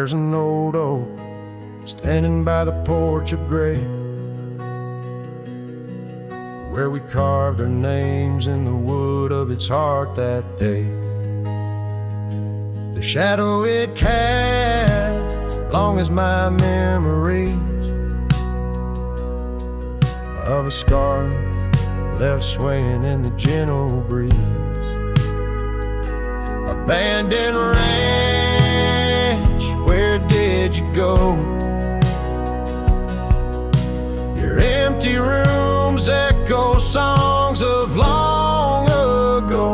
There's an old oak standing by the porch of gray, where we carved our names in the wood of its heart that day. The shadow it casts, long as my memories of a scarf left swaying in the gentle breeze. Abandoned ranch, where did you go? Your empty rooms echo songs of long ago.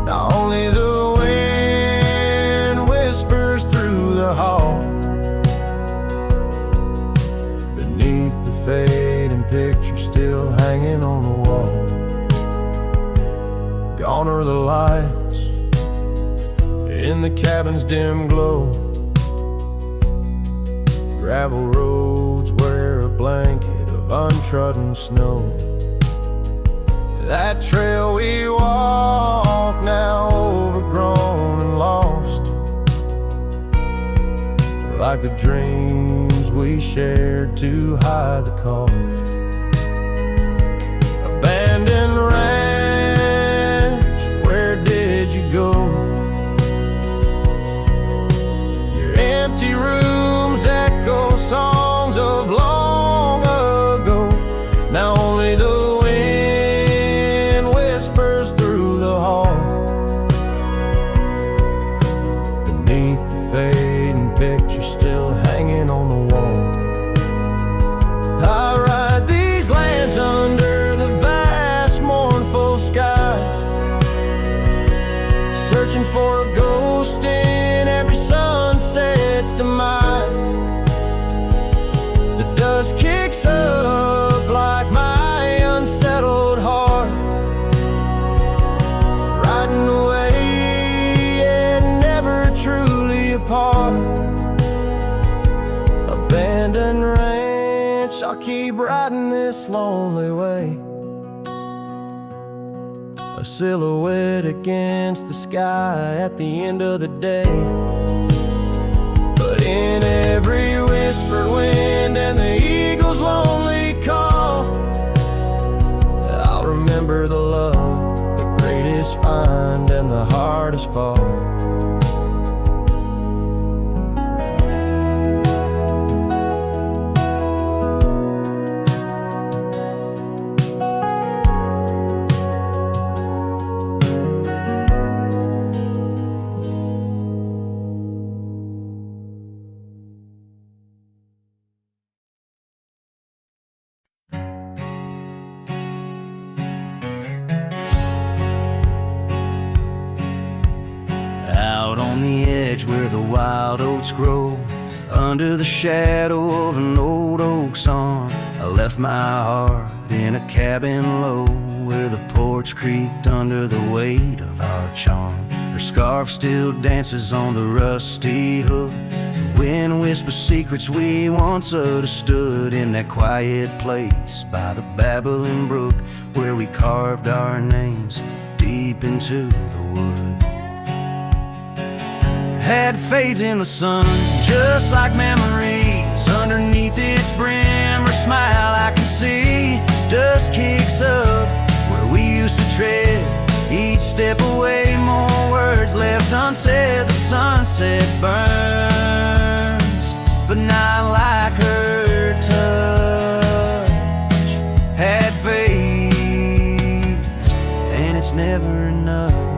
Now only the wind whispers through the hall. Beneath the fading picture still hanging on the wall. Gone are the lights in the cabin's dim glow. Gravel roads wear a blanket of untrodden snow. That trail we walk, now overgrown and lost, like the dreams we shared to hide the cost. Abandoned ranch, where did you go? Your empty rooms echo songs of long ago. Now only the wind whispers through the hall. Beneath the fading picture still hanging on the wall. I ride these lands under the vast mournful skies, searching for a ghost in every sunset's demise. The dust kicks up like my unsettled heart, riding away and never truly apart. Abandoned ranch, I'll keep riding this lonely way, a silhouette against the sky at the end of the day. But in every whispered wind and the eagle's lonely call, I'll remember the love, the greatest find and the hardest fall. Where the wild oats grow, under the shadow of an old oak song, I left my heart in a cabin low, where the porch creaked under the weight of our charm. Her scarf still dances on the rusty hook. The wind whispers secrets we once understood, in that quiet place by the babbling brook, where we carved our names deep into the wood. Had fades in the sun, just like memories. Underneath its brim, her smile I can see. Dust kicks up where we used to tread. Each step away, more words left unsaid. The sunset burns, but not like her touch. Had fades, and it's never enough.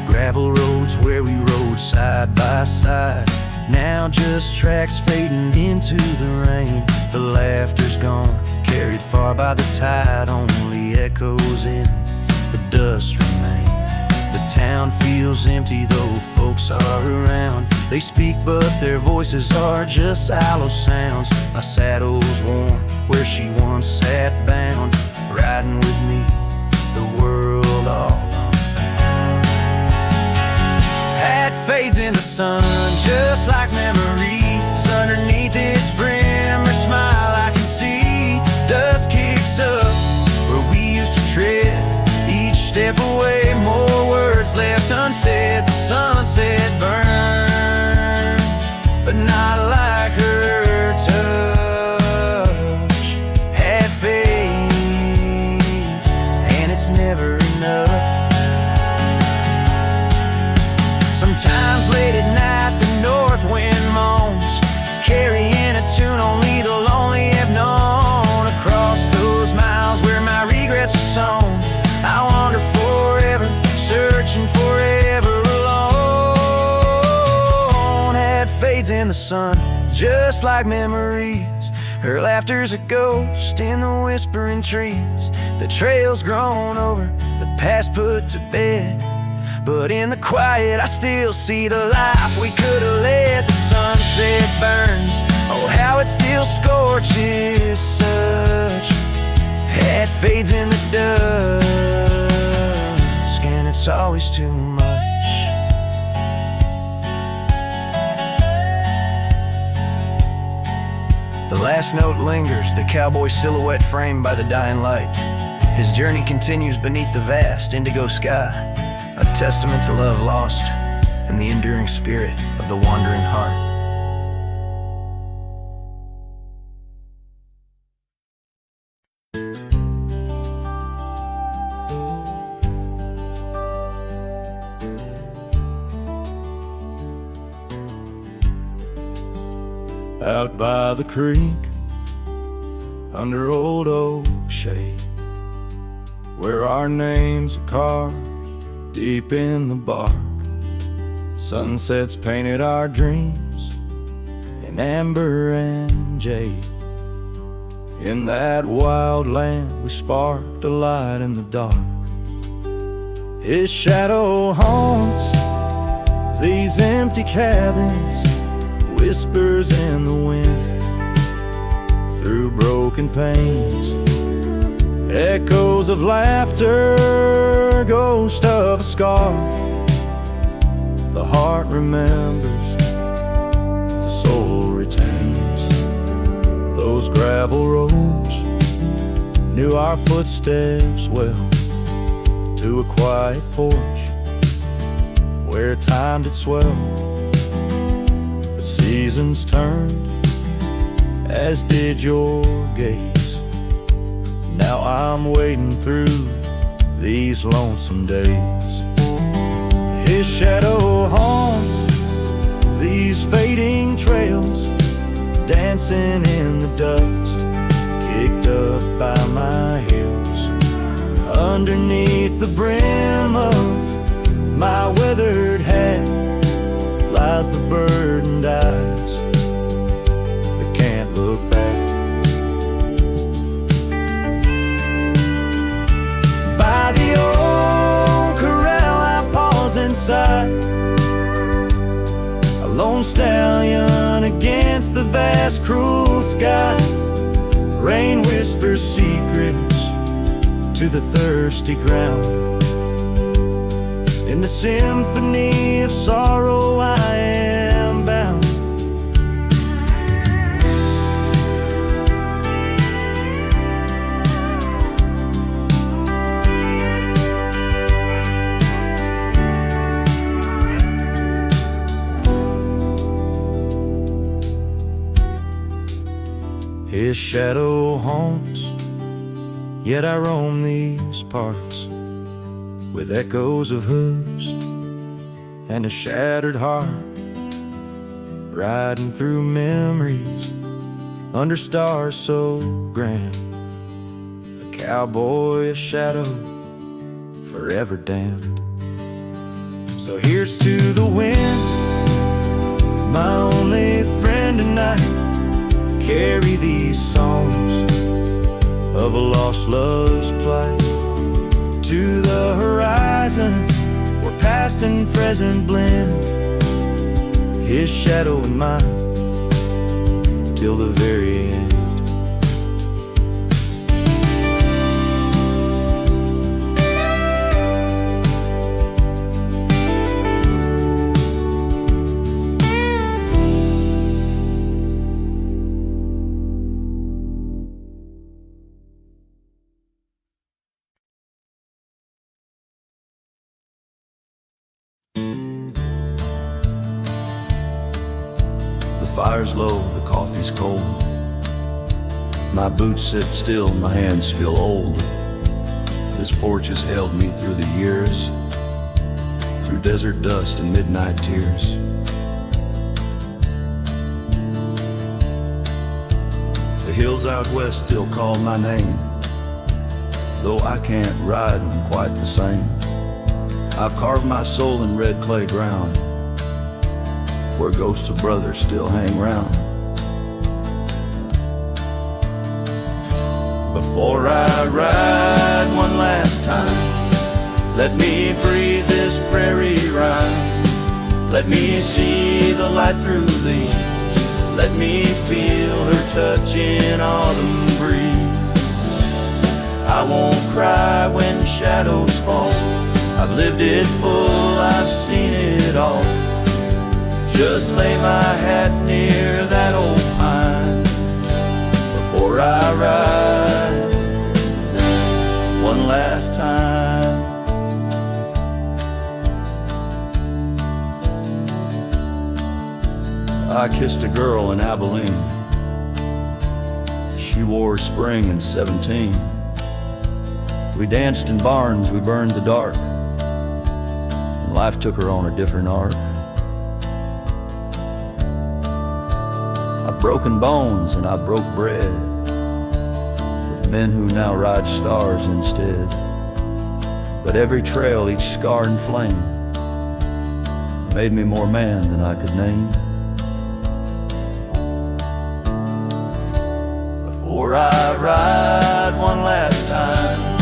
Gravel roads where we rode side by side, now just tracks fading into the rain. The laughter's gone, carried far by the tide, only echoes in the dust remain. The town feels empty though folks are around. They speak but their voices are just hollow sounds. My saddle's warm where she once sat bound, riding with me the world all fades in the sun, just like memories. Underneath its brim, her smile I can see. Dust kicks up where we used to tread. Each step away, more words left unsaid. The sunset burns, but not like her touch. Hat fades, and it's never enough. Sometimes late at night the north wind moans, carrying a tune only the lonely have known. Across those miles where my regrets are sown, I wander forever, searching forever alone. Hat fades in the sun, just like memories. Her laughter's a ghost in the whispering trees. The trail's grown over, the past put to bed, but in the quiet I still see the life we could have led. The sunset burns, oh how it still scorches such. Hat fades in the dusk, and it's always too much. The last note lingers, the cowboy silhouette framed by the dying light. His journey continues beneath the vast indigo sky, a testament to love lost and the enduring spirit of the wandering heart. Out by the creek, under old oak shade, where our names are carved deep in the bark. Sunsets painted our dreams in amber and jade. In that wild land we sparked a light in the dark. His shadow haunts these empty cabins, whispers in the wind through broken panes, echoes of laughter, ghost of a scarf. The heart remembers, the soul retains. Those gravel roads knew our footsteps well, to a quiet porch where time did swell. But seasons turned, as did your gaze. Now I'm wading through these lonesome days. His shadow haunts these fading trails, dancing in the dust, kicked up by my heels. Underneath the brim of my weathered hat lies the burdened eyes that can't look back. By the old corral I pause inside, a lone stallion against the vast cruel sky. Rain whispers secrets to the thirsty ground. In the symphony of sorrow I am bound. His shadow haunts, yet I roam these parts with echoes of hooves and a shattered heart, riding through memories under stars so grand. A cowboy, a shadow, forever damned. So here's to the wind, my only friend tonight. Carry these songs of a lost love's plight to the horizon, where past and present blend. His shadow and mine, till the very end. fire's low, the coffee's cold. My boots sit still, my hands feel old. This porch has held me through the years, through desert dust and midnight tears. The hills out west still call my name, though I can't ride them quite the same. I've carved my soul in red clay ground, where ghosts of brothers still hang round. Before I ride one last time, let me breathe this prairie rhyme. Let me see the light through these. Let me feel her touch in autumn breeze. I won't cry when shadows fall. I've lived it full, I've seen it all. Just lay my hat near that old pine before I ride one last time. I kissed a girl in Abilene. She wore spring in 17. We danced in barns, we burned the dark, and life took her on a different arc. I've broken bones and I broke bread with men who now ride stars instead. But every trail, each scar and flame made me more man than I could name. Before I ride one last time,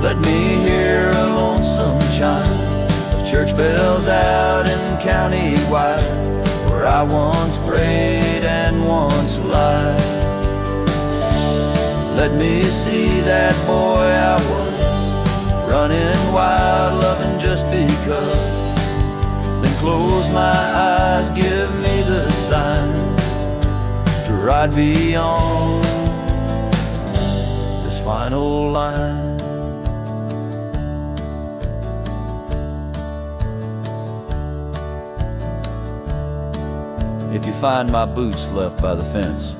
let me hear a lonesome chime of church bells out in county wide, where I once prayed and once lied. Let me see that boy I was, running wild, loving just because. Then close my eyes, give me the sign to ride beyond this final line. If you find my boots left by the fence,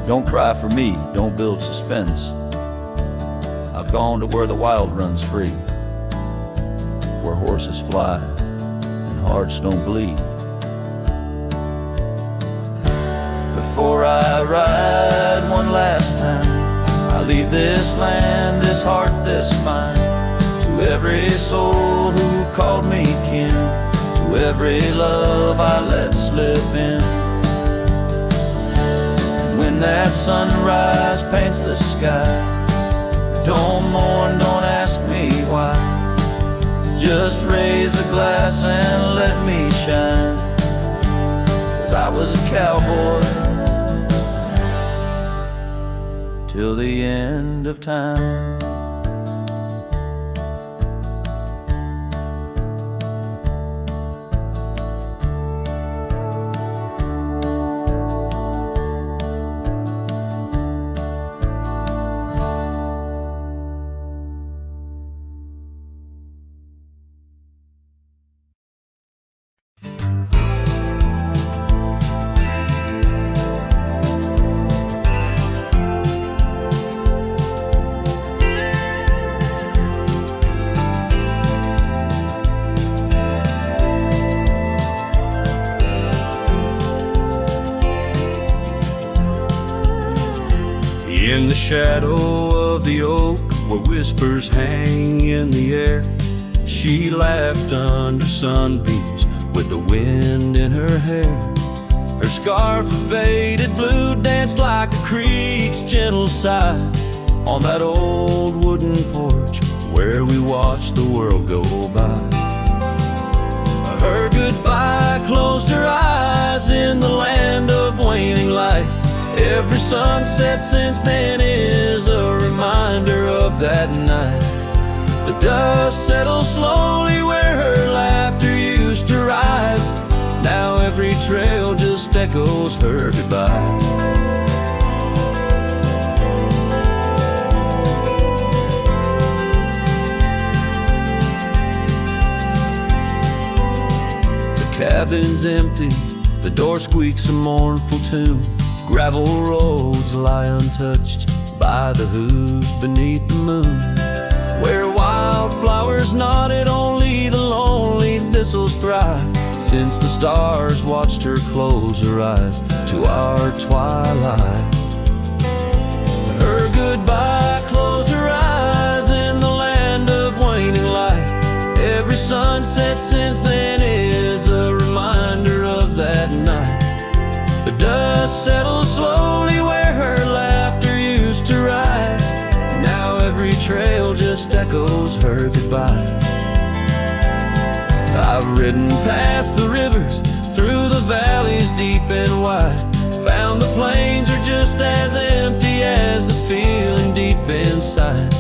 don't cry for me, don't build suspense. I've gone to where the wild runs free, where horses fly and hearts don't bleed. Before I ride one last time, I leave this land, this heart, this mind, to every soul who called me kin, to every love I let slip in. And when that sunrise paints the sky, don't mourn, don't ask me why. Just raise a glass and let me shine, 'cause I was a cowboy till the end of time. In the shadow of the oak, where whispers hang in the air, she laughed under sunbeams with the wind in her hair. Her scarf of faded blue danced like a creek's gentle sigh on that old wooden porch where we watched the world go by. Her goodbye closed her eyes in the land of waning light. Every sunset since then is a reminder of that night. The dust settles slowly where her laughter used to rise. Now every trail just echoes her goodbye. The cabin's empty, the door squeaks a mournful tune. Gravel roads lie untouched by the hooves beneath the moon. Where wildflowers nodded, only the lonely thistles thrive. Since the stars watched her close her eyes to our twilight. Her goodbye closed her eyes in the land of waning light. Every sunset since then is a reminder of that night. The dust settles slowly where her laughter used to rise. Now every trail just echoes her goodbye. I've ridden past the rivers, through the valleys deep and wide. Found the plains are just as empty as the feeling deep inside.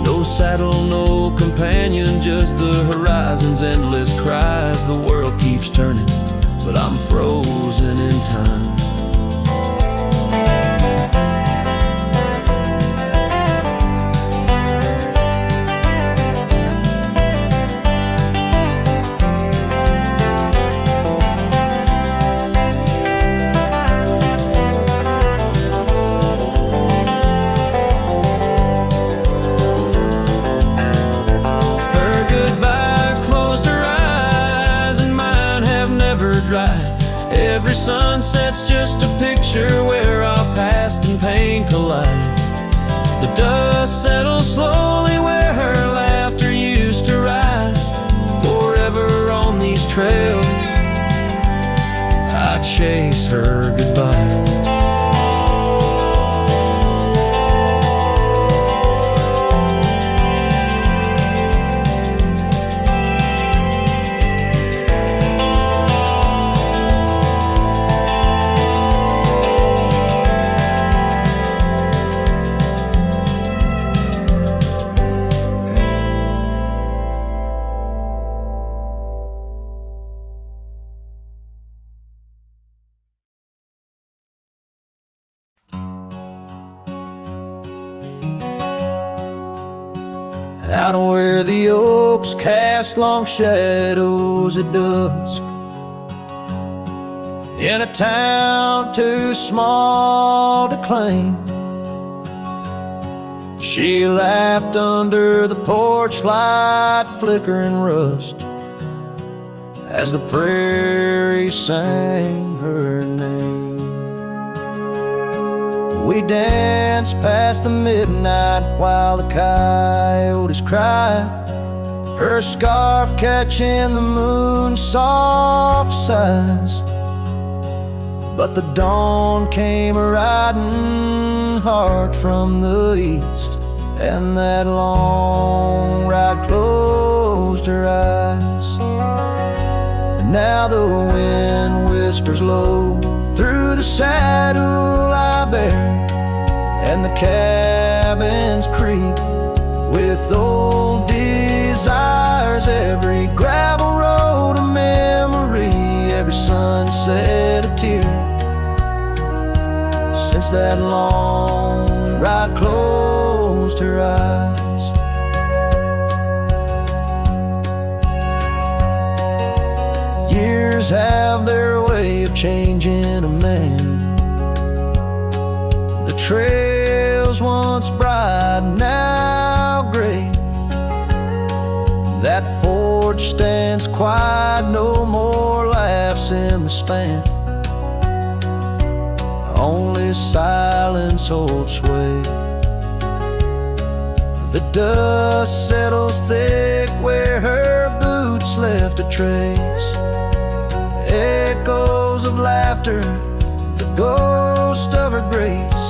No saddle, no companion, just the horizon's endless cries. The world keeps turning, but I'm frozen in time. Every sunset's just a picture where our past and pain collide. The dust settles slowly where her laughter used to rise. Forever on these trails, I chase her goodbye. Out where the oaks cast long shadows at dusk, in a town too small to claim, she laughed under the porch light flickering rust as the prairie sang her name. We danced past the midnight while the coyotes cried, her scarf catching the moon's soft sighs. But the dawn came riding hard from the east, and that long ride closed her eyes. And now the wind whispers low through the saddle I bear, and the cabins creak with old desires. Every gravel road a memory, every sunset a tear, since that long ride closed her eyes. Years have their way of changing a man. The trails once bright, now gray. That porch stands quiet, no more laughs in the span. Only silence holds sway. The dust settles thick where her boots left a trace. Echoes of laughter, the ghost of her grace.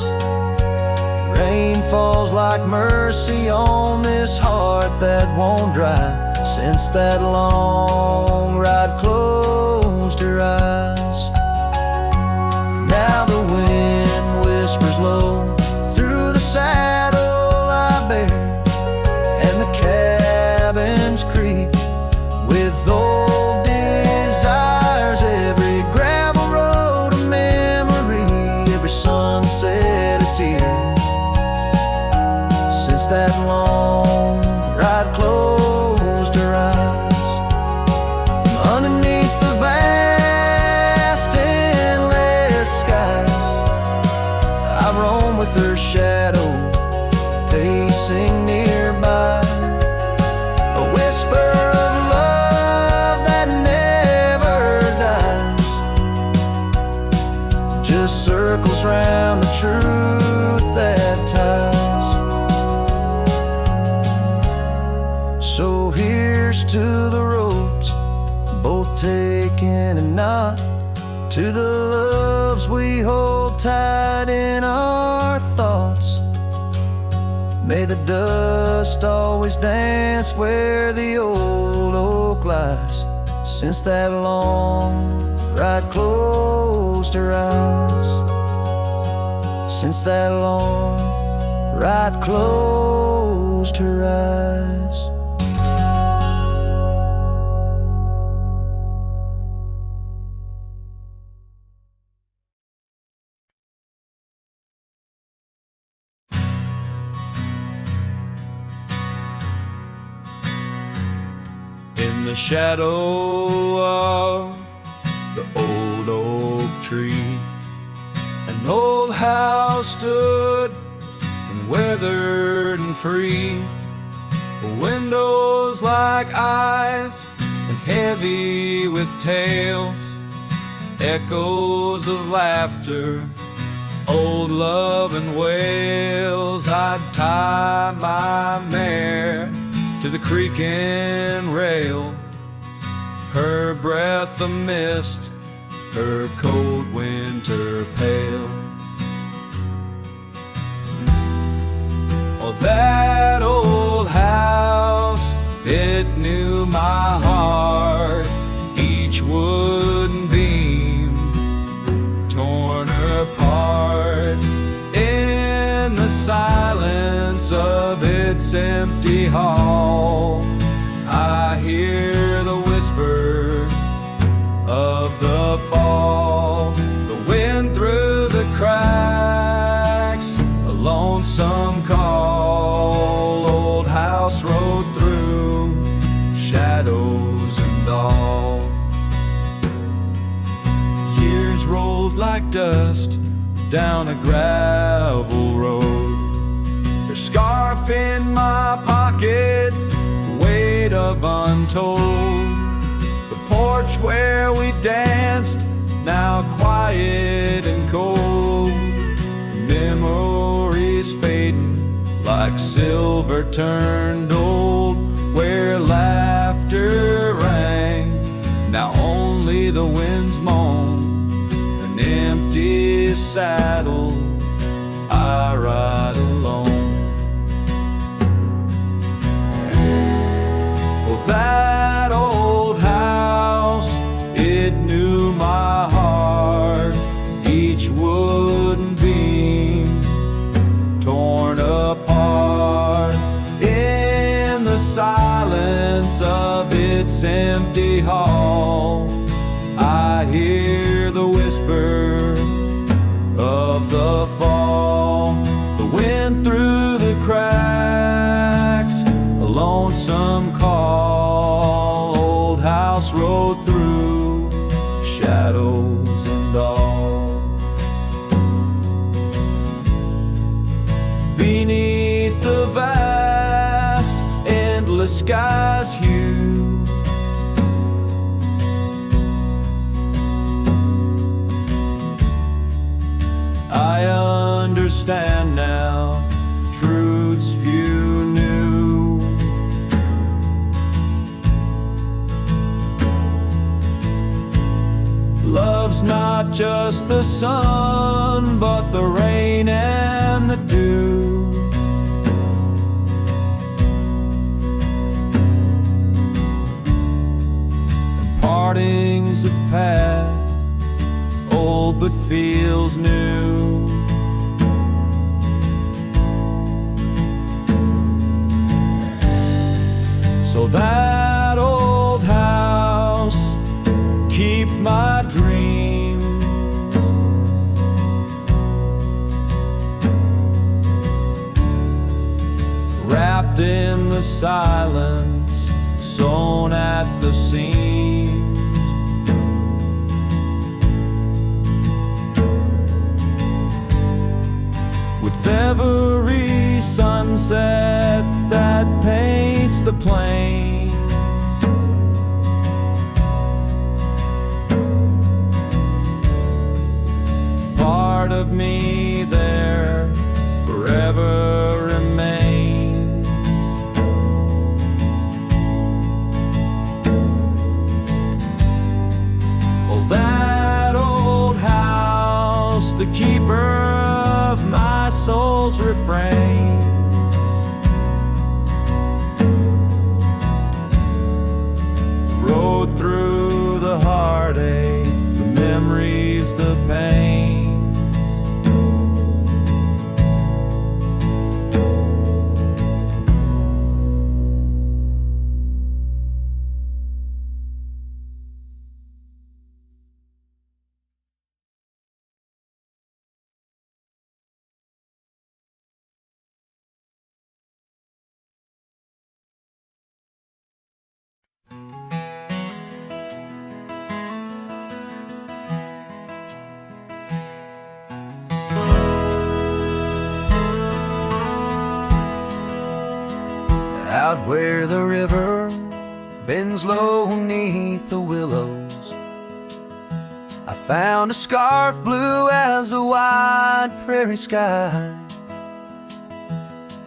Rain falls like mercy on this heart that won't dry, since that long ride closed her eyes. Now the wind whispers low through the saddle I bear, and the cabins creak with old desires. Every gravel road a memory, every sunset a tear, since that long ride closed her eyes. sing nearby. A whisper of love that never dies, just circles round the truth that ties. So here's to the roads, both taken and not, to the loves we hold tight in our thoughts. May the dust always dance where the old oak lies, since that long ride closed her eyes. Since that long ride closed her eyes. In the shadow of the old oak tree, an old house stood and weathered and free. Windows like eyes and heavy with tales, echoes of laughter, old love and wails. I'd tie my mare to the creaking rail, her breath a mist, her cold winter pale. Oh, that old house, it knew my heart, each wooden beam torn apart. In the silence of its empty hall, I hear the whisper of the fall. The wind through the cracks, a lonesome call. Old house rode through, shadows and all. Years rolled like dust down a gravel road, her scarf in my pocket, weight of untold. The porch where we danced, now quiet and cold. Memories fading like silver turned old, where laughter rang, now only the winds moan. An empty saddle, I ride alone. Oh, that old house, it knew my heart, each wooden beam torn apart. In the silence of its empty hall, I hear the whisper of the fall. The wind through the cracks, a lonesome call. Old house rode through, shadows and all. Beneath the vast, endless sky's hue, I understand now truths few knew. Love's not just the sun, but the rain and the dew. And partings of past, old but feels new. So that old house, keep my dreams. Wrapped in the silence, sewn at the seams. With every sunset that paints the plains. Part of me there forever remains. Oh, that old house, the keeper of my soul's refrains. Rode through the heartache, the memories, the pain. Out where the river bends low neath the willows, I found a scarf blue as the wide prairie sky.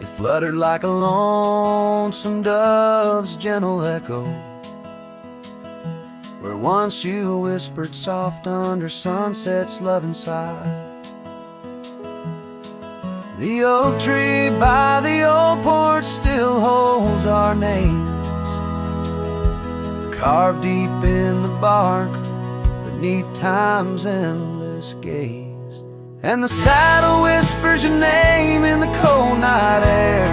It fluttered like a lonesome dove's gentle echo, where once you whispered soft under sunset's loving sigh. The oak tree by the old porch still holds our names, carved deep in the bark beneath time's endless gaze. And the saddle whispers your name in the cold night air,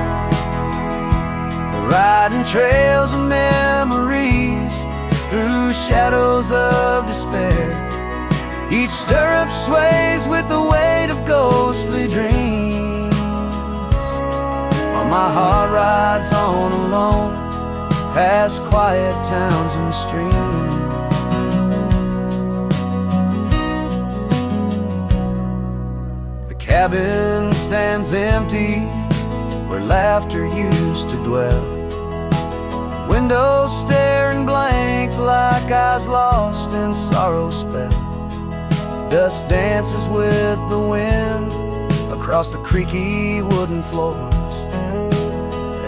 riding trails of memories through shadows of despair. Each stirrup sways with the weight of ghostly dreams, while my heart rides on alone past quiet towns and streams. The cabin stands empty where laughter used to dwell, windows staring blank like eyes lost in sorrow's spell. Dust dances with the wind across the creaky wooden floors,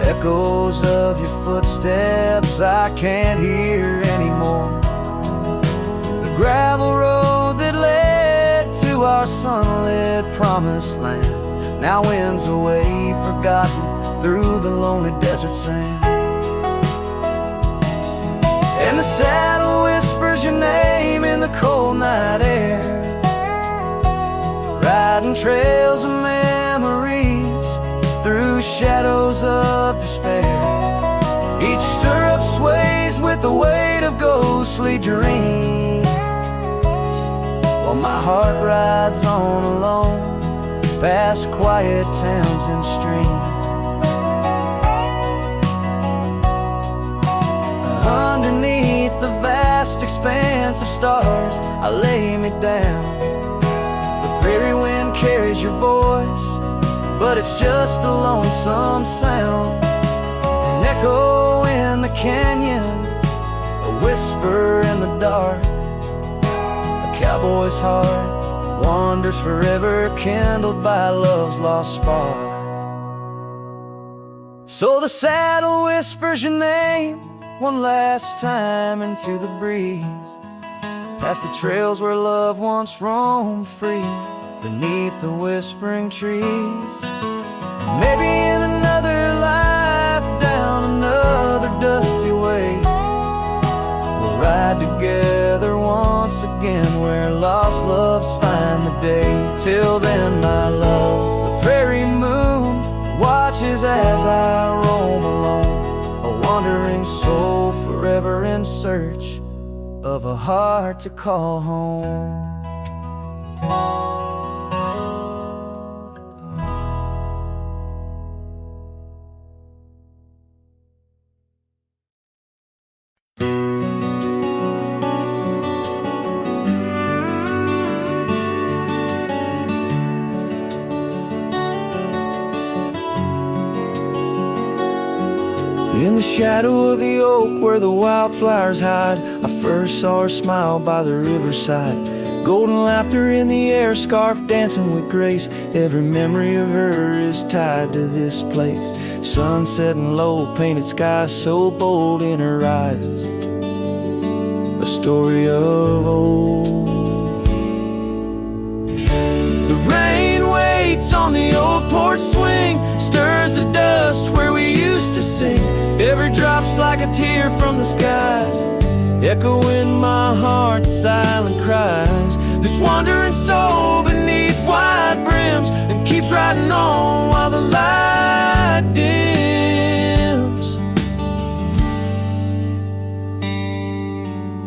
echoes of your footsteps I can't hear anymore. The gravel road that led to our sunlit promised land now winds away forgotten through the lonely desert sand. And the saddle whispers your name in the cold night air, riding trails of memories through shadows of despair. Each stirrup sways with the weight of ghostly dreams, while my heart rides on alone past quiet towns and streams. Underneath the vast expanse of stars I lay me down. The prairie wind carries your voice, but it's just a lonesome sound, an echo in the canyon, a whisper in the dark. A cowboy's heart wanders forever, kindled by love's lost spark. So the saddle whispers your name one last time into the breeze, past the trails where love once roamed free, beneath the whispering trees. Maybe in another life, down another dusty way, we'll ride together once again where lost loves find the day. Till then, my love, the prairie moon watches as I roam alone, a wandering soul forever in search of a heart to call home. shadow of the oak where the wildflowers hide, I first saw her smile by the riverside. Golden laughter in the air, scarf dancing with grace. Every memory of her is tied to this place. Sun setting low, painted skies so bold in her eyes. A story of old. The rain waits on the old porch swing, stirs the dust where we used to sing. Every drop's like a tear from the skies, echo in my heart's silent cries. This wandering soul beneath wide brims, and keeps riding on while the light dims.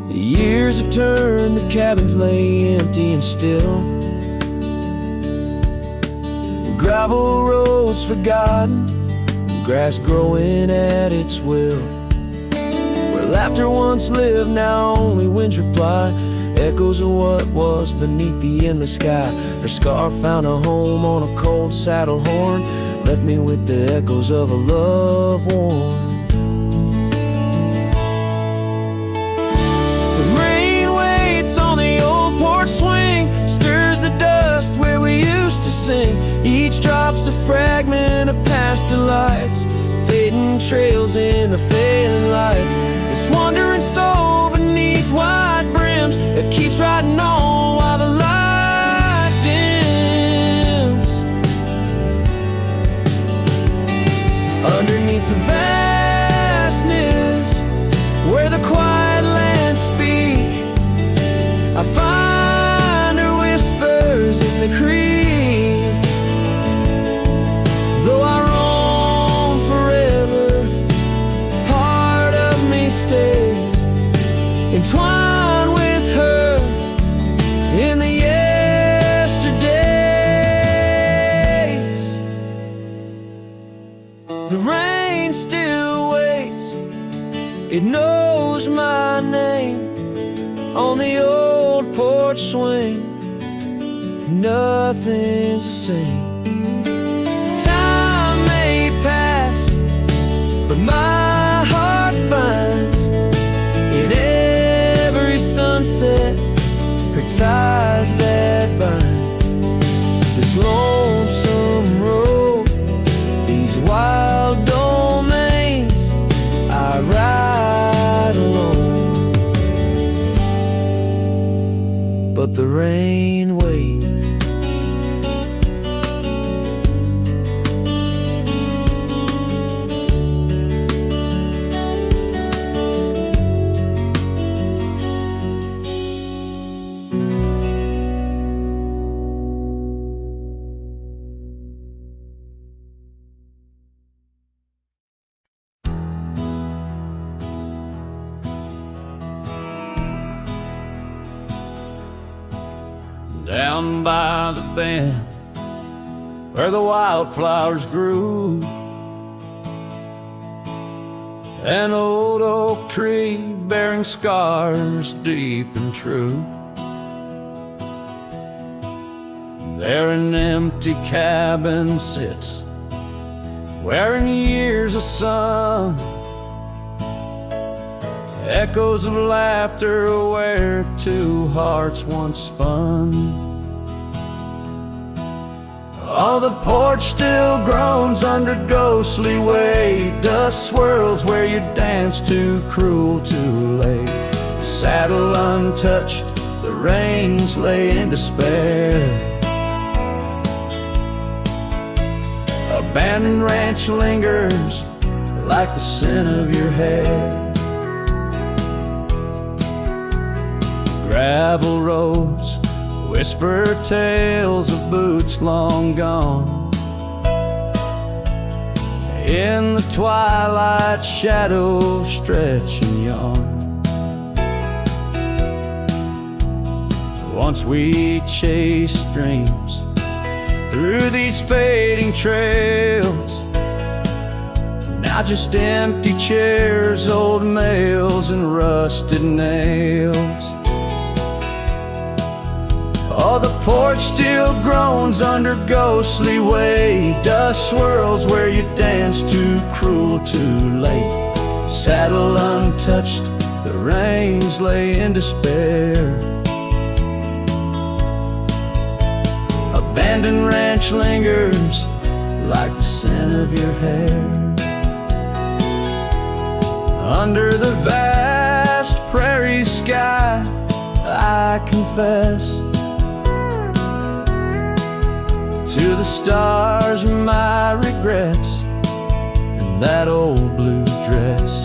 The years have turned, the cabins lay empty and still. Gravel roads forgotten, grass growing at its will. Laughter once lived, now only winds reply. Echoes of what was beneath the endless sky. Her scarf found a home on a cold saddle horn, left me with the echoes of a love worn. The rain waits on the old porch swing, stirs the dust where we used to sing. Each drop's a fragment of past delights, fading trails in the failing lights. This wandering soul beneath wide brims, it keeps riding on while the light dims. Underneath the vastness, where the quiet lands speak, I find her whispers in the creek. Though I roam forever, part of me stays entwined with her in the yesterdays. The rain still waits, it knows my name on the old porch swing. Nothing's the same. Time may pass, but my heart finds in every sunset her ties that bind. This lonesome road, these wild domains, I ride alone. But the rain waits. Down by the bend where the wildflowers grew, an old oak tree bearing scars deep and true. There an empty cabin sits, wearing years of sun, echoes of laughter where two hearts once spun. Oh, the porch still groans under ghostly weight, dust swirls where you dance too cruel, too late. Saddle untouched, the reins lay in despair. Abandoned ranch lingers like the scent of your hair. Gravel roads whisper tales of boots long gone. In the twilight shadows stretch and yawn. Once we chased dreams through these fading trails, now just empty chairs, old mails and rusted nails. Oh, the porch still groans under ghostly weight, dust swirls where you dance too cruel, too late. Saddle untouched, the reins lay in despair. Abandoned ranch lingers like the scent of your hair. Under the vast prairie sky, I confess to the stars my regrets and that old blue dress.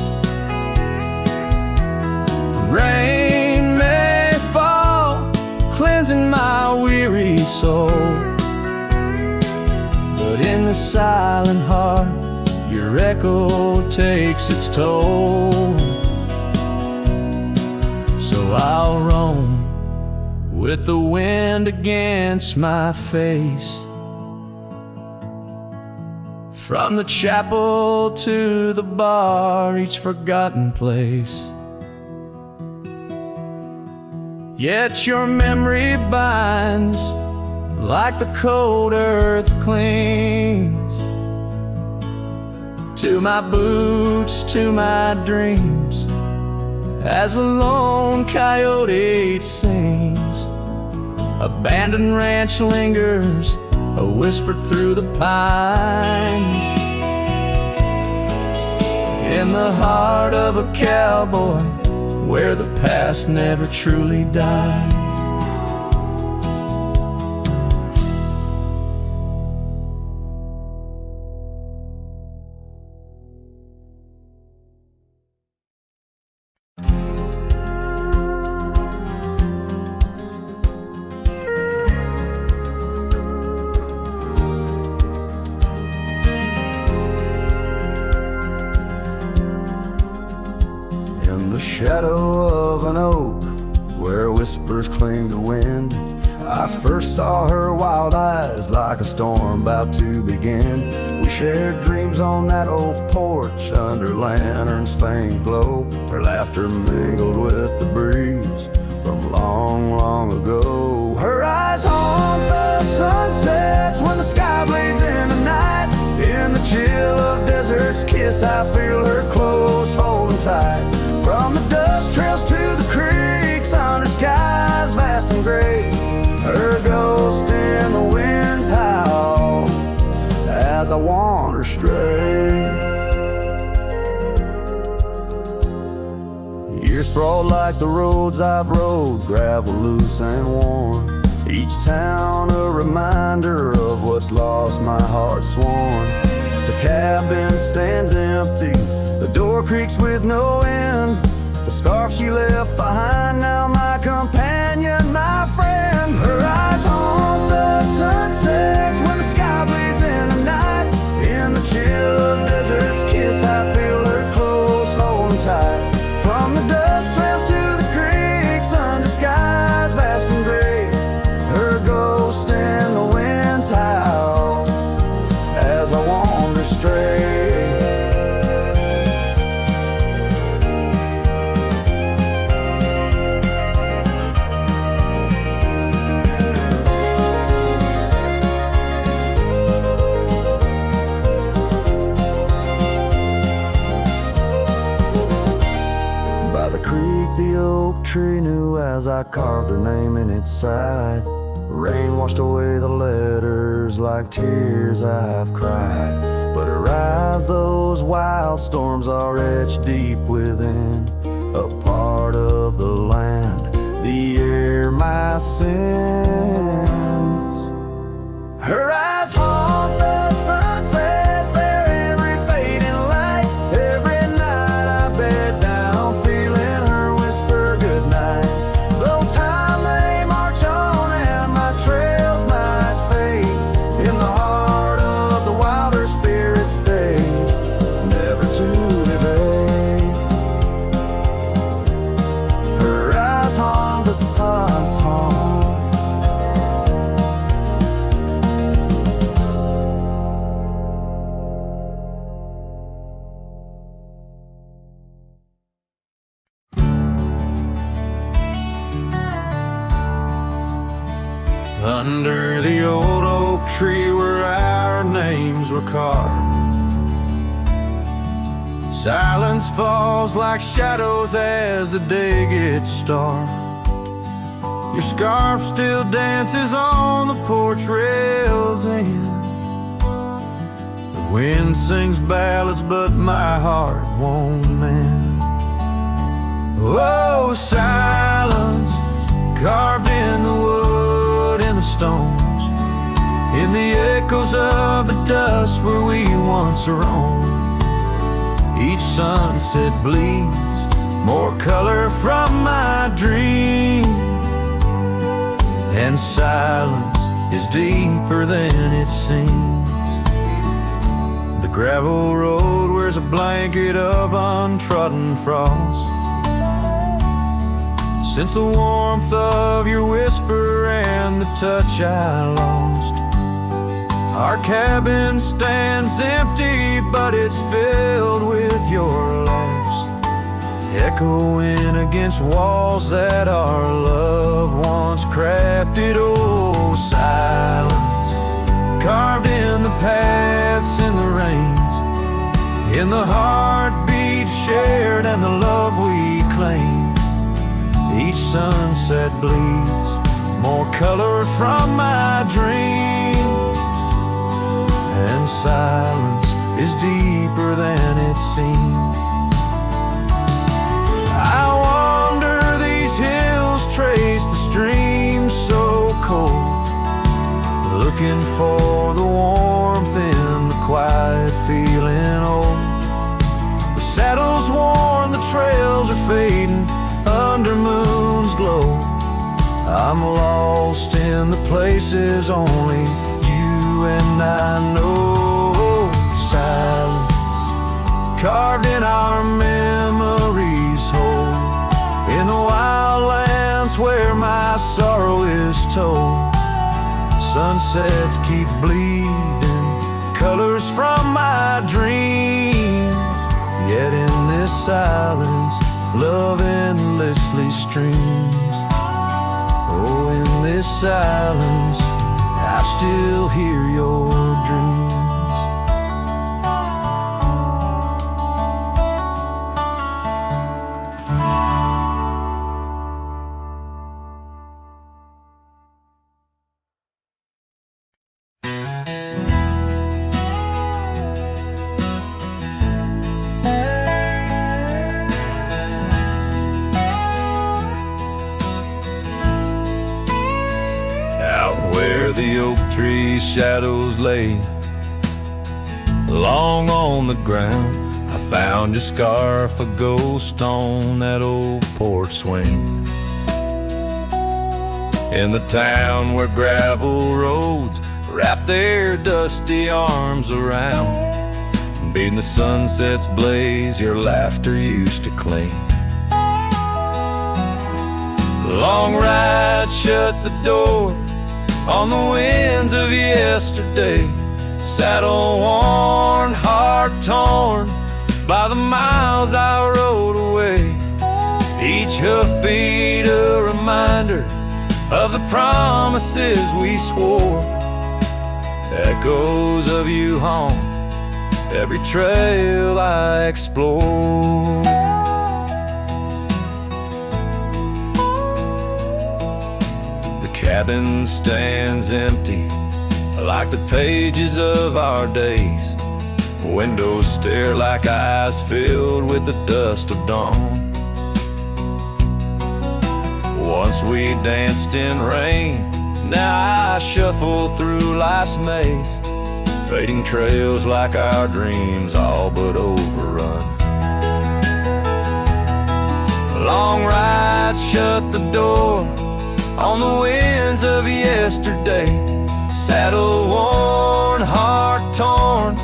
Rain may fall, cleansing my weary soul, but in the silent heart your echo takes its toll. So I'll roam with the wind against my face, from the chapel to the bar, each forgotten place. Yet your memory binds like the cold earth clings to my boots, to my dreams, as a lone coyote sings. Abandoned ranch lingers, a whisper through the pines, in the heart of a cowboy, where the past never truly dies. Shadow of an oak where whispers cling to wind, I first saw her wild eyes like a storm about to begin. We shared dreams on that old porch under lanterns' faint glow. Her laughter mingled with the breeze from long, long ago. Her eyes haunt the sunsets when the sky bleeds in the night. In the chill of desert's kiss, I feel her close, holding tight. From the dust trails to the creeks, under skies vast and gray, her ghost in the wind's howl as I wander stray. Years sprawl like the roads I've rode, gravel loose and worn. Each town a reminder of what's lost, my heart sworn. The cabin stands empty, the door creaks with no end. The scarf she left behind, now my companion, my friend. Her eyes haunt the sunsets when the sky bleeds in the night. In the chill of desert's kiss, I feel her close, holding tight. From the dust trails to the creeks, under skies vast and gray, her ghost in the wind's howl as I wander stray. The oak tree knew as I carved her name in its side. Rain washed away the letters like tears I've cried. But her eyes, those wild storms are etched deep within, a part of the land, the air, my sins. Her eyes haunt the sunsets, their every fading light. Every night I bed down, feeling her whisper goodnight. Though time may march on and my trails might fade, in the heart of the wild her spirit stays, never to evade. Her eyes haunt the sun's haunts. Under the old oak tree where our names were carved, Silence falls like shadows as the day gets stark. Your scarf still dances on the porch rails, and the wind sings ballads, but my heart won't mend. Oh, silence, carved in the wood and the stones, in the echoes of the dust where we once roamed. Each sunset bleeds more color from my dream, and silence is deeper than it seems. The gravel road wears a blanket of untrodden frost. Since the warmth of your whisper and the touch I lost, our cabin stands empty, but it's filled with your laughs, echoing against walls that our love once crafted. Oh, silence, carved in the paths, in the rains, in the heartbeat shared and the love we claim. Each sunset bleeds more color from my dreams, and silence is deeper than it seems. I wander these hills, trace the streams so cold, looking for the warmth in the quiet feeling old. The saddle's worn, the trails are fading under moon's glow. I'm lost in the places only you and I know. Silence, carved in our memories whole, in the wild lands where my sorrow is told. Sunsets keep bleeding colors from my dreams, yet in this silence love endlessly streams. Oh, in this silence I still hear your dreams. The oak tree shadows lay long on the ground. I found your scarf, a ghost on that old porch swing. In the town where gravel roads wrap their dusty arms around, beating the sunset's blaze, your laughter used to cling. Long ride shut the door on the winds of yesterday, saddle worn, heart torn by the miles I rode away. Each hoofbeat a reminder of the promises we swore, echoes of you haunt every trail I explore. Cabin stands empty like the pages of our days. Windows stare like eyes filled with the dust of dawn. Once we danced in rain, now I shuffle through life's maze, fading trails like our dreams all but overrun. Long ride shut the door on the winds of yesterday, saddle worn, heart torn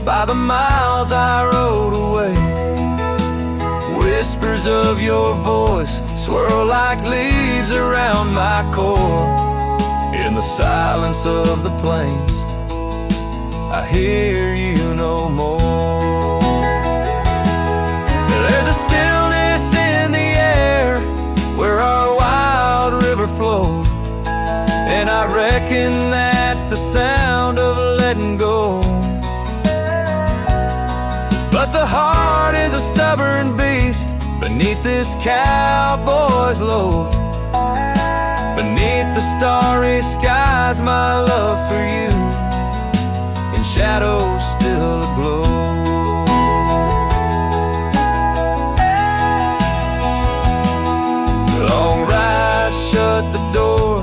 by the miles I rode away. Whispers of your voice swirl like leaves around my core. In the silence of the plains, I hear you no more. There's a stillness in the air where our wild river flowed, and I reckon that's the sound of letting go. But the heart is beneath this cowboy's load. Beneath the starry skies, my love for you in shadows still aglow. Long ride, shut the door,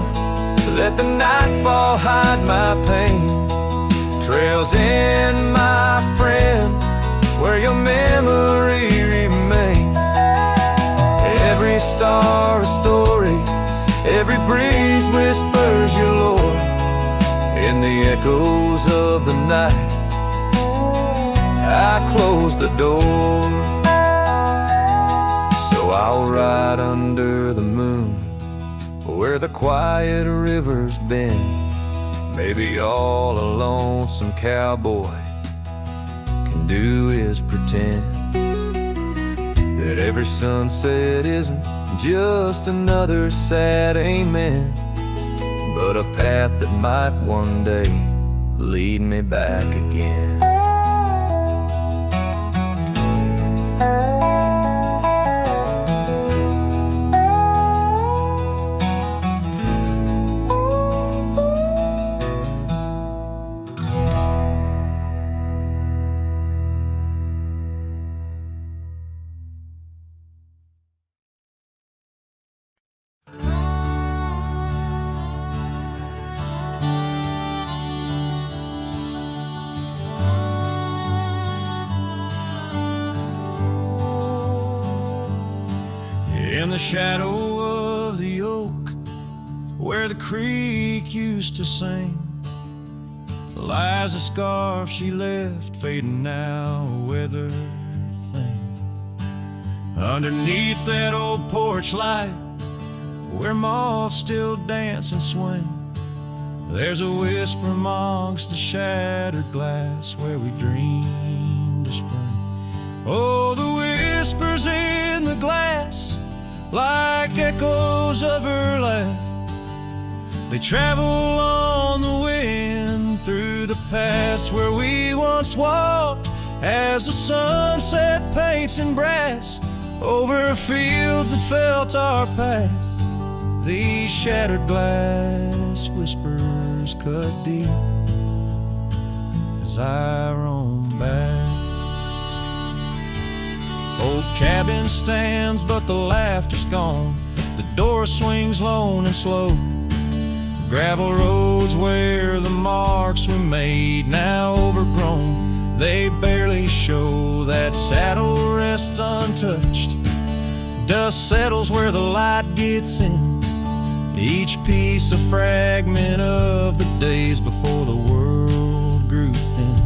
let the nightfall hide my pain. Trails in, my friend, where your memory remains. Every star a story, every breeze whispers your lore. In the echoes of the night, I close the door. So I'll ride under the moon, where the quiet river's bend. Maybe all a lonesome cowboy can do is pretend that every sunset isn't just another sad amen, but a path that might one day lead me back again. In the shadow of the oak, where the creek used to sing, lies a scarf she left, fading now, a weathered thing. Underneath that old porch light, where moths still dance and swing, there's a whisper amongst the shattered glass, where we dreamed of spring. Oh, the whispers in the glass, like echoes of her laugh, they travel on the wind through the past where we once walked, as the sunset paints in brass over fields that felt our past. These shattered glass whispers cut deep as I roam back. Old cabin stands, but the laughter's gone. The door swings lone and slow. Gravel roads where the marks we made, now overgrown, they barely show. That saddle rests untouched. Dust settles where the light gets in. Each piece a fragment of the days before the world grew thin.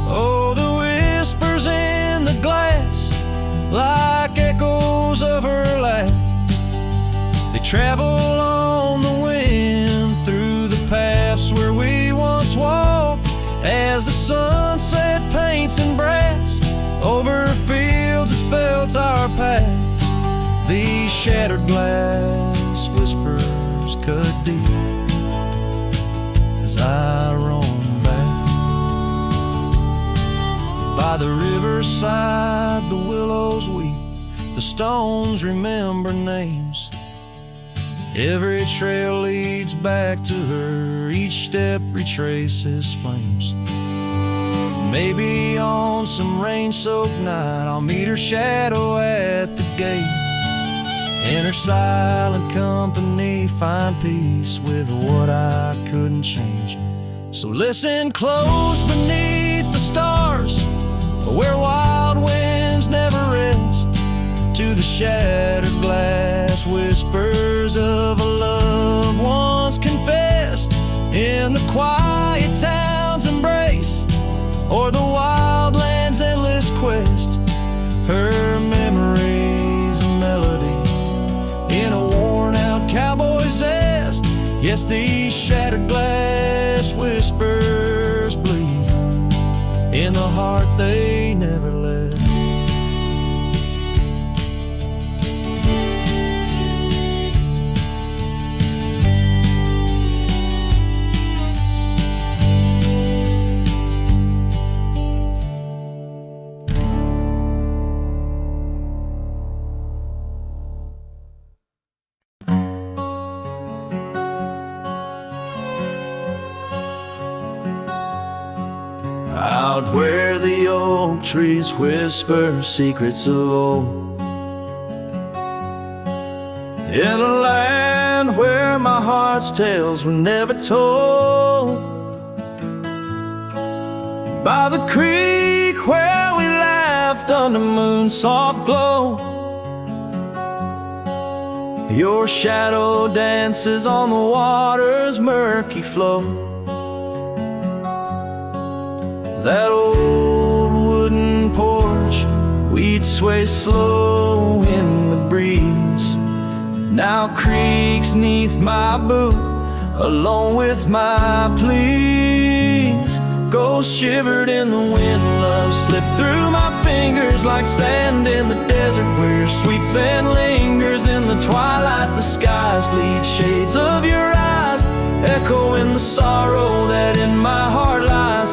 Oh, the whispers in the glass, like echoes of her laugh, they travel on the wind through the paths where we once walked, as the sunset paints in brass over fields that felt our path. These shattered glass whispers cut deep as I roam back. By the riverside the willows weep, the stones remember names. Every trail leads back to her, each step retraces flames. Maybe on some rain-soaked night I'll meet her shadow at the gate. In her silent company find peace with what I couldn't change. So listen close beneath the stars, where wild winds never rest, to the shattered glass whispers of a love once confessed. In the quiet town's embrace, or the wildland's endless quest, her memory's a melody in a worn-out cowboy's zest. Yes, these shattered glass whispers bleed in the heart they never left. out where the oak trees whisper secrets of old. In a land where my heart's tales were never told. By the creek where we laughed under moon's soft glow. Your shadow dances on the water's murky flow. That old wooden porch, we'd sway slow in the breeze, now creaks neath my boot, along with my pleas. Ghosts shivered in the wind, love slipped through my fingers like sand in the desert, where your sweet scent lingers in the twilight. The skies bleed shades of your eyes, echoing the sorrow that in my heart lies.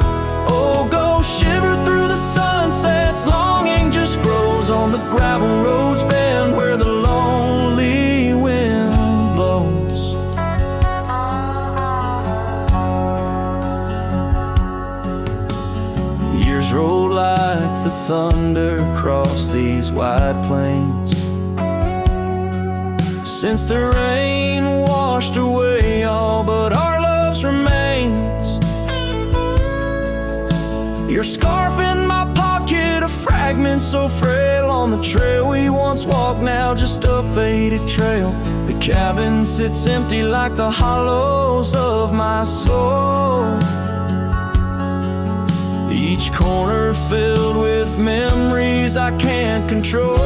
Oh, ghosts shiver through the sunsets, longing just grows on the gravel roads bend where the lonely wind blows. Years roll like the thunder across these wide plains, since the rain washed away all but our love's remains. Your scarf in my pocket, a fragment so frail on the trail we once walked, now just a faded trail. The cabin sits empty like the hollows of my soul, each corner filled with memories I can't control.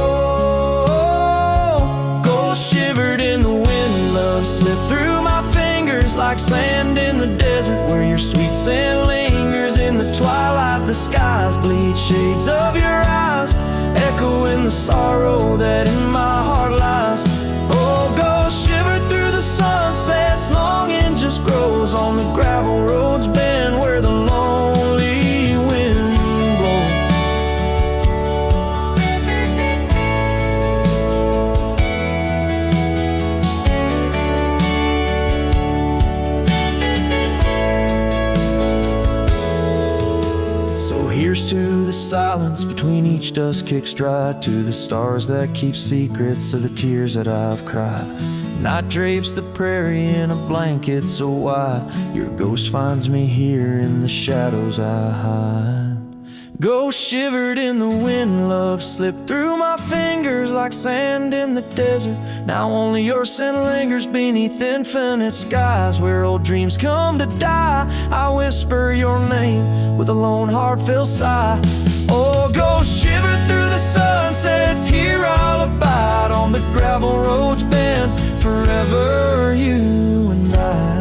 Ghosts shivered in the wind, love slipped through my fingers like sand in the desert, where your sweet scent lingers in the twilight. The skies bleed shades of your eyes, echoing the sorrow that in my heart lies. Oh, ghosts shivered through the sunsets, longing just grows on the gravel roads bend where the lonely wind blows. So here's to the silence between each dust kicks dry, to the stars that keep secrets of the tears that I've cried. Night drapes the prairie in a blanket so wide, your ghost finds me here in the shadows I hide. Ghost shivered in the wind, love slipped through my fingers like sand in the desert, now only your scent lingers beneath infinite skies, where old dreams come to die. I whisper your name with a lone heartfelt sigh. Oh, ghost shiver through the sunsets, here I'll abide on the gravel roads bend forever, you and I.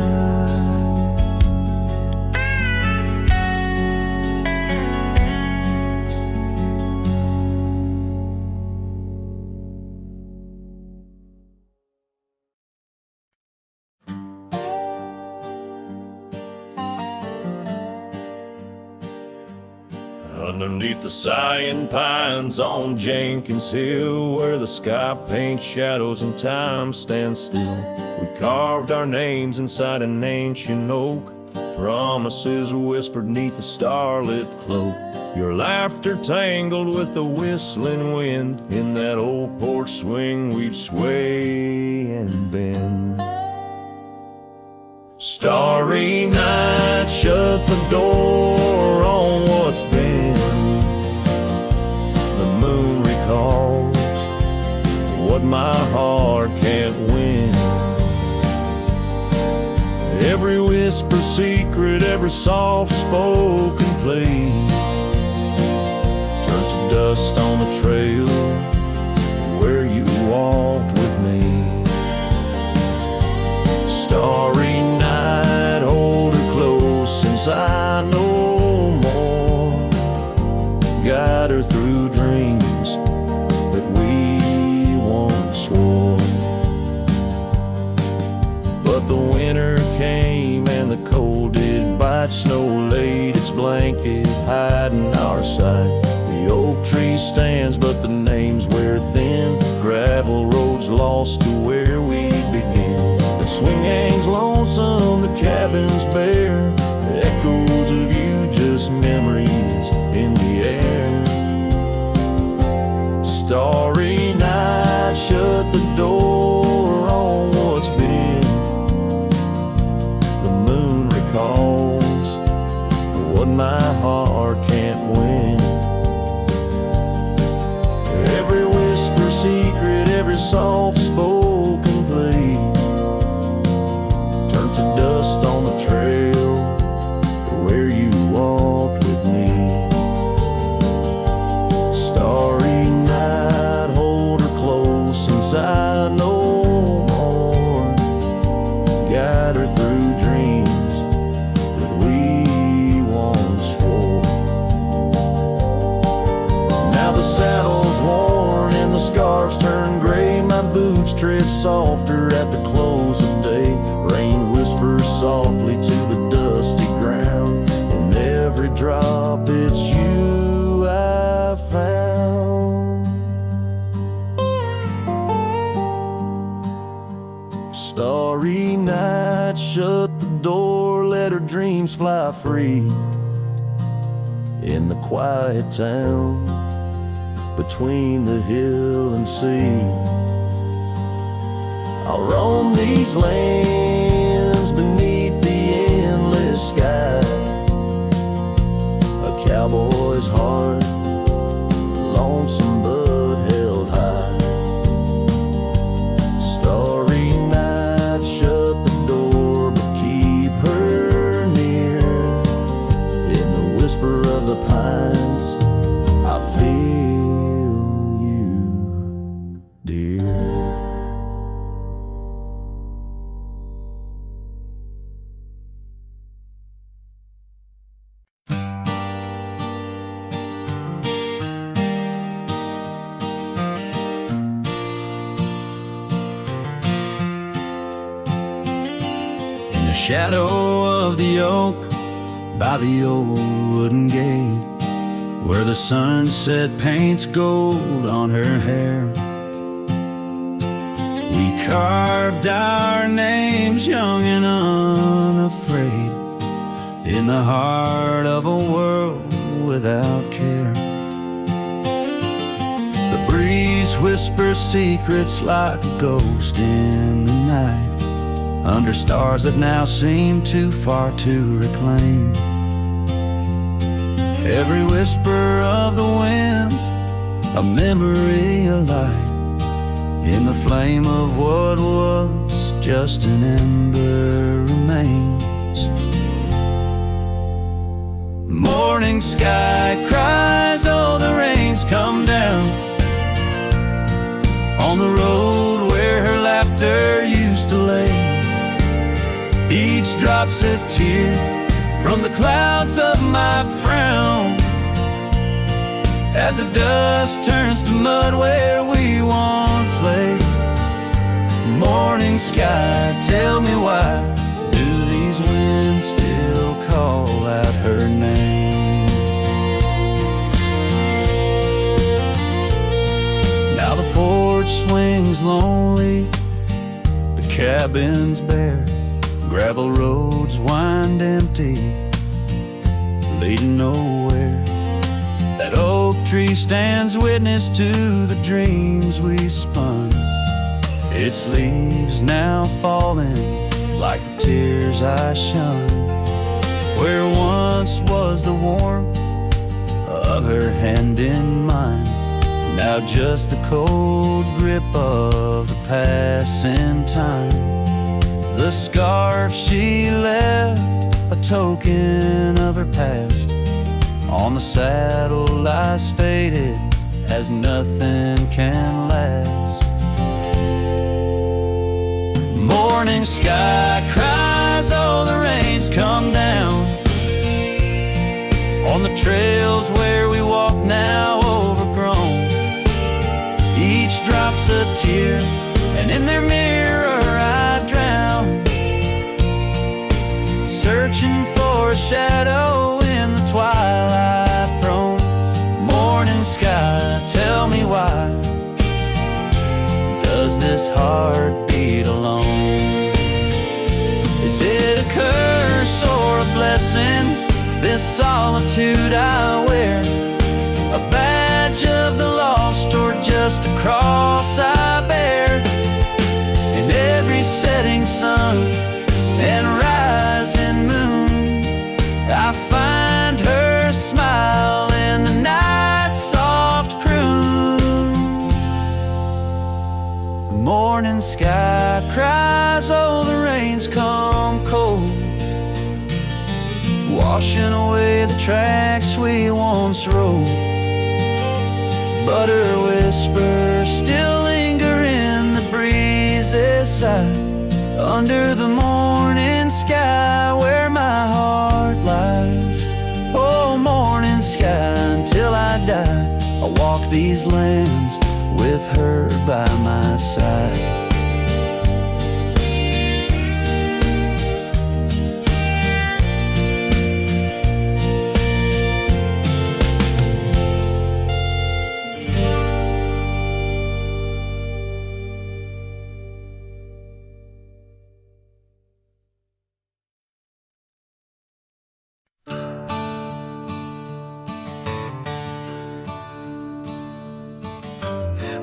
Underneath the sighing pines on Jenkins Hill, where the sky paints shadows and time stands still, we carved our names inside an ancient oak, promises whispered neath the starlit cloak. Your laughter tangled with the whistling wind, in that old porch swing we'd sway and bend. Starry night, shut the door on what's been. The moon recalls what my heart can't win. Every whisper secret, every soft-spoken plea turns to dust on the trail where you walked with me. Starry night, hold her close since I know more. Guide her through dreams that we once swore. But the winter came and the cold did bite. Snow laid its blanket, hiding our sight. The oak tree stands, but the names wear thin. Gravel roads lost to where we begin. The swing hangs lonesome, the cabin's bare. The echoes of you just memories Starry night, shut the door on what's been. The moon recalls what my heart can't win. Every whisper secret, every soft spoken plea turned to dust on the trail where you walked with me. Starry night, hold her close since I no more. Guide her through dreams that we once swore. Now the saddle's worn and the scarves turn gray. My boots tread softer at the close of day. Rain whispers softly to the dusty ground. In every drop it's you I found. Starry night, shut the door, let her dreams fly free. In the quiet town, between the hill and sea, I'll roam these lands beneath the endless sky. A cowboy's heart, lonesome but held high. Starry night, shut the door, but keep her near. In the whisper of the pines, I feel you, dear. The shadow of the oak by the old wooden gate, where the sunset paints gold on her hair. We carved our names young and unafraid in the heart of a world without care. The breeze whispers secrets like a ghost in the night, under stars that now seem too far to reclaim. Every whisper of the wind, a memory alight in the flame of what was just an ember remains. Morning sky cries, oh the rain's come down on the road where her laughter used to lay. Each drop's a tear from the clouds of my frown, as the dust turns to mud where we once lay. Morning sky, tell me why do these winds still call out her name? Now the porch swings lonely, the cabin's bare, gravel roads wind empty, leading nowhere. That oak tree stands witness to the dreams we spun, its leaves now falling like the tears I shun. Where once was the warmth of her hand in mine, now just the cold grip of the passing time. The scarf she left, a token of her past, on the saddle lies faded as nothing can last. Morning sky cries, oh the rain's come down on the trails where we walk now overgrown. Each drop's a tear, and in their mirror I drown, searching for a shadow in the twilight throne. Morning sky, tell me why does this heart beat alone? Is it a curse or a blessing, this solitude I wear, a badge of the law lost or just a cross I bear. In every setting sun and rising moon, I find her smile in the night's soft croon. The morning sky cries, oh, the rain's come cold, washing away the tracks we once rode. But her whispers still linger in the breeze's side, under the morning sky where my heart lies. Oh, morning sky, until I die, I'll walk these lands with her by my side.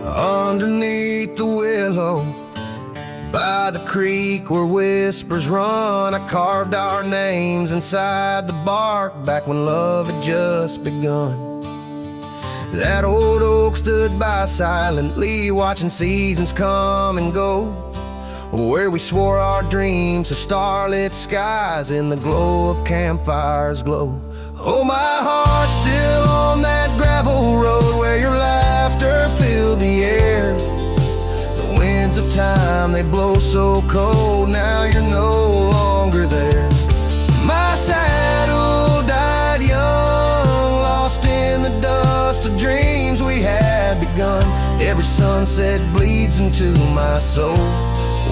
Underneath the willow by the creek where whispers run, I carved our names inside the bark back when love had just begun. That old oak stood by silently, watching seasons come and go, where we swore our dreams to starlit skies in the glow of campfires glow. Oh, my heart's still on that gravel road where your laughter filled the air. The winds of time, they blow so cold, now you're no longer there. My saddle died young, lost in the dust of dreams we had begun. Every sunset bleeds into my soul,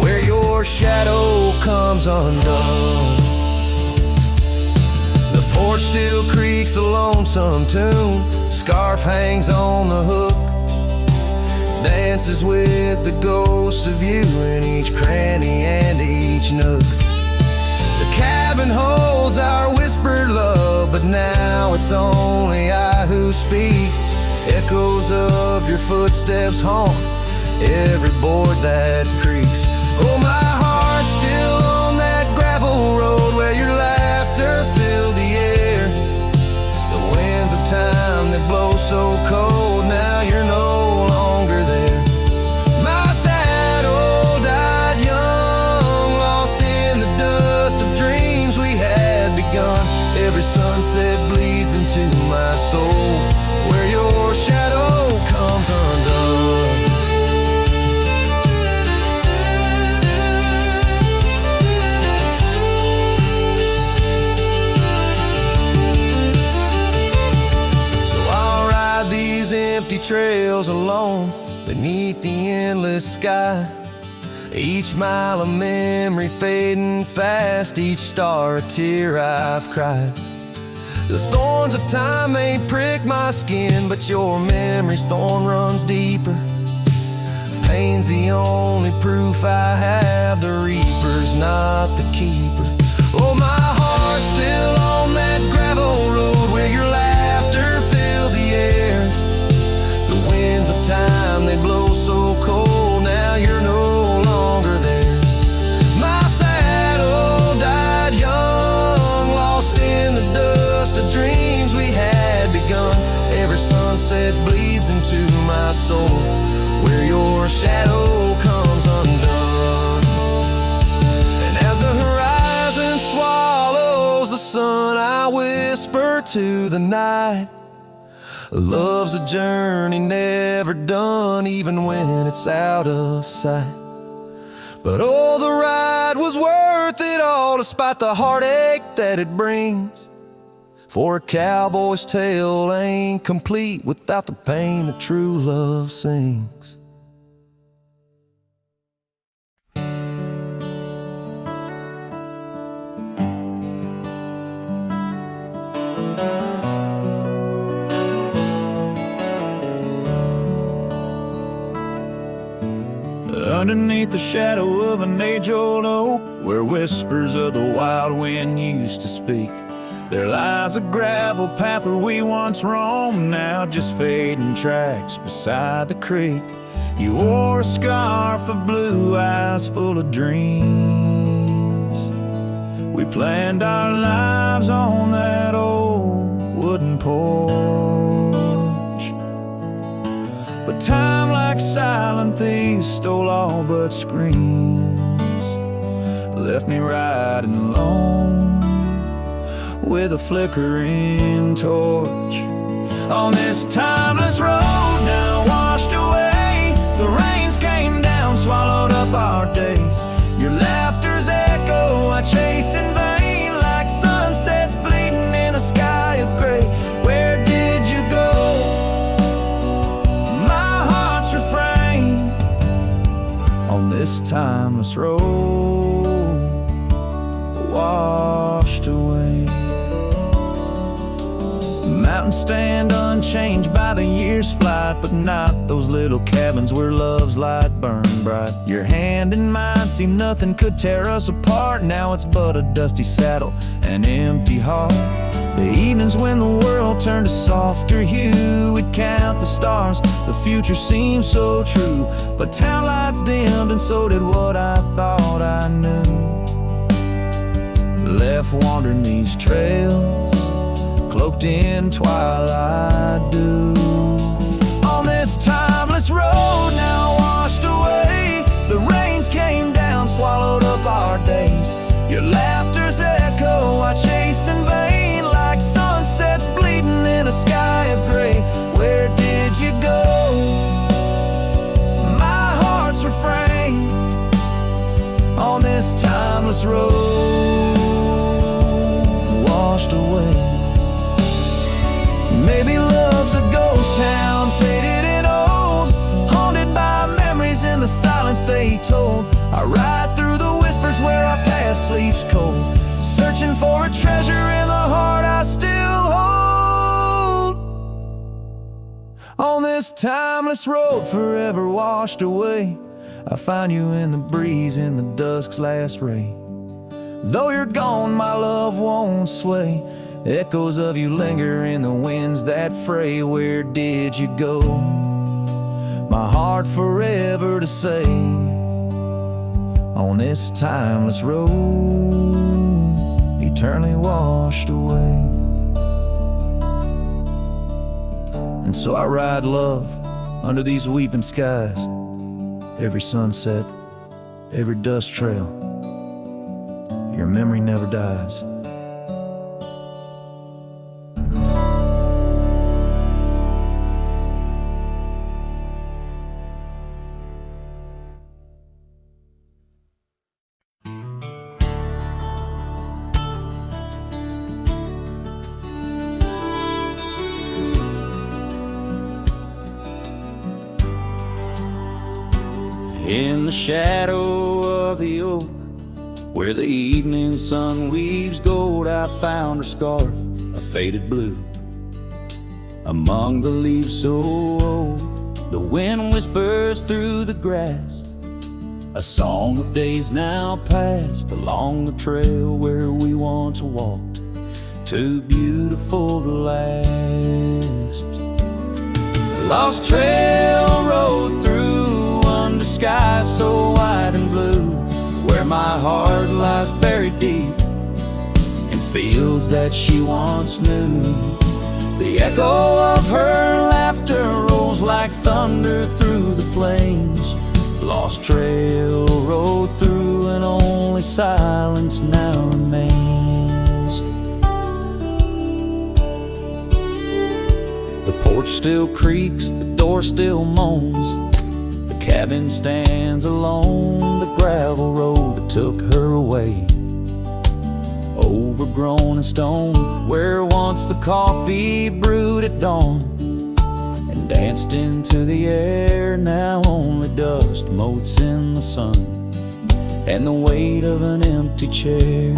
where your shadow comes undone. The porch still creaks a lonesome tune, scarf hangs on the hook, dances with the ghost of you in each cranny and each nook. The cabin holds our whispered love, but now it's only I who speak. Echoes of your footsteps haunt every board that creaks. Oh, my heart's still on that gravel road where your laughter filled the air. The winds of time that blow so cold, now you're no longer there. My saddle died young, lost in the dust of dreams we had begun. Every sunset bleeds into my soul, where your shadow comes undone. Empty trails alone beneath the endless sky, each mile a memory fading fast, each star a tear I've cried. The thorns of time may prick my skin, but your memory's thorn runs deeper. Pain's the only proof I have, the reaper's not the keeper. Oh, my heart's still on that gravel road where your laughter filled the air. Winds of time, they blow so cold, now you're no longer there. My saddle died young, lost in the dust of dreams we had begun. Every sunset bleeds into my soul, where your shadow comes undone. And as the horizon swallows the sun, I whisper to the night, love's a journey never done, even when it's out of sight. But oh, the ride was worth it all, despite the heartache that it brings. For a cowboy's tale ain't complete without the pain that true love sings. Underneath the shadow of an age-old oak, where whispers of the wild wind used to speak, There lies a gravel path where we once roamed, now just fading tracks beside the creek. You wore a scarf of blue eyes full of dreams. We planned our lives on that old wooden porch, but time, like silent thieves, stole all but screams. Left me riding alone with a flickering torch on this timeless road now washed away. The rains came down, swallowed up our days. Your laughter's echo I chase in vain, like sunsets bleeding in a sky of gray. Where did you go? My heart's refrain on this timeless road washed away. Mountains stand unchanged by the year's flight, but not those little cabins where love's light burned bright. Your hand in mine, see nothing could tear us apart. Now it's but a dusty saddle and an empty heart. The evenings when the world turned a softer hue, we'd count the stars, the future seemed so true. But town lights dimmed and so did what I thought I knew. Left wandering these trails, cloaked in twilight dew. On this timeless road now washed away, the rains came down, swallowed up our days. Your laughter's echo I chase in vain, like sunsets bleeding in a sky of gray. Where did you go? My heart's refrain on this timeless road washed away. Maybe love's a ghost town, faded and old, haunted by memories in the silence they told. I ride through the whispers where our past sleeps cold, searching for a treasure in the heart I still hold. On this timeless road forever washed away, I find you in the breeze in the dusk's last ray. Though you're gone, my love won't sway. Echoes of you linger in the winds that fray. Where did you go? My heart forever to say on this timeless road, eternally washed away. And so I ride love under these weeping skies, every sunset, every dust trail, your memory never dies. In the shadow of the oak, where the evening sun weaves gold, I found her scarf, a faded blue. Among the leaves so old, the wind whispers through the grass, a song of days now past, along the trail where we once walked, too beautiful to last. The lost trail rode through under skies so wide and blue, where my heart lies buried deep in fields that she once knew. The echo of her laughter rolls like thunder through the plains. Lost trail rode through and only silence now remains. The porch still creaks, the door still moans, cabin stands alone, the gravel road that took her away. Overgrown and stone, where once the coffee brewed at dawn and danced into the air, now only dust motes in the sun and the weight of an empty chair.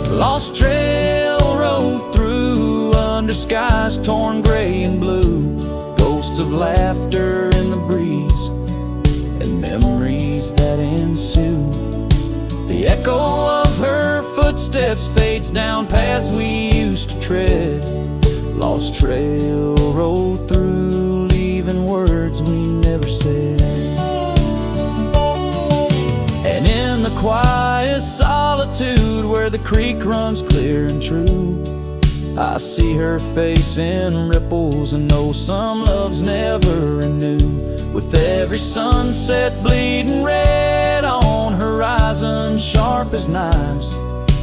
Lost trail road through under skies torn gray and blue, ghosts of laughter in the breeze and memories that ensue. The echo of her footsteps footsteps fades down paths we used to tread. Lost trail rolled through, leaving words we never said. And in the quiet solitude where the creek runs clear and true, I see her face in ripples and know some loves never renew. With every sunset bleeding red on horizon sharp as knives,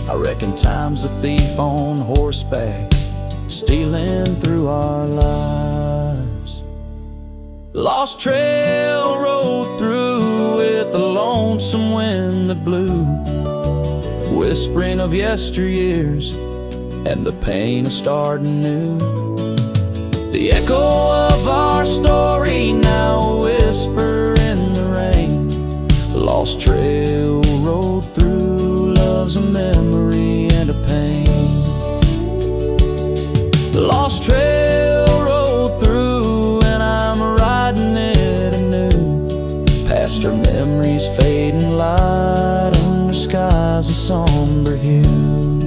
I reckon time's a thief on horseback, stealing through our lives. Lost trail rode through with a lonesome wind that blew, whispering of yesteryears and the pain of starting new. The echo of our story now a whisper in the rain. Lost trail rode through, love's a memory and a pain. Lost trail rode through and I'm riding it anew, past her memories fading light under skies of somber hue.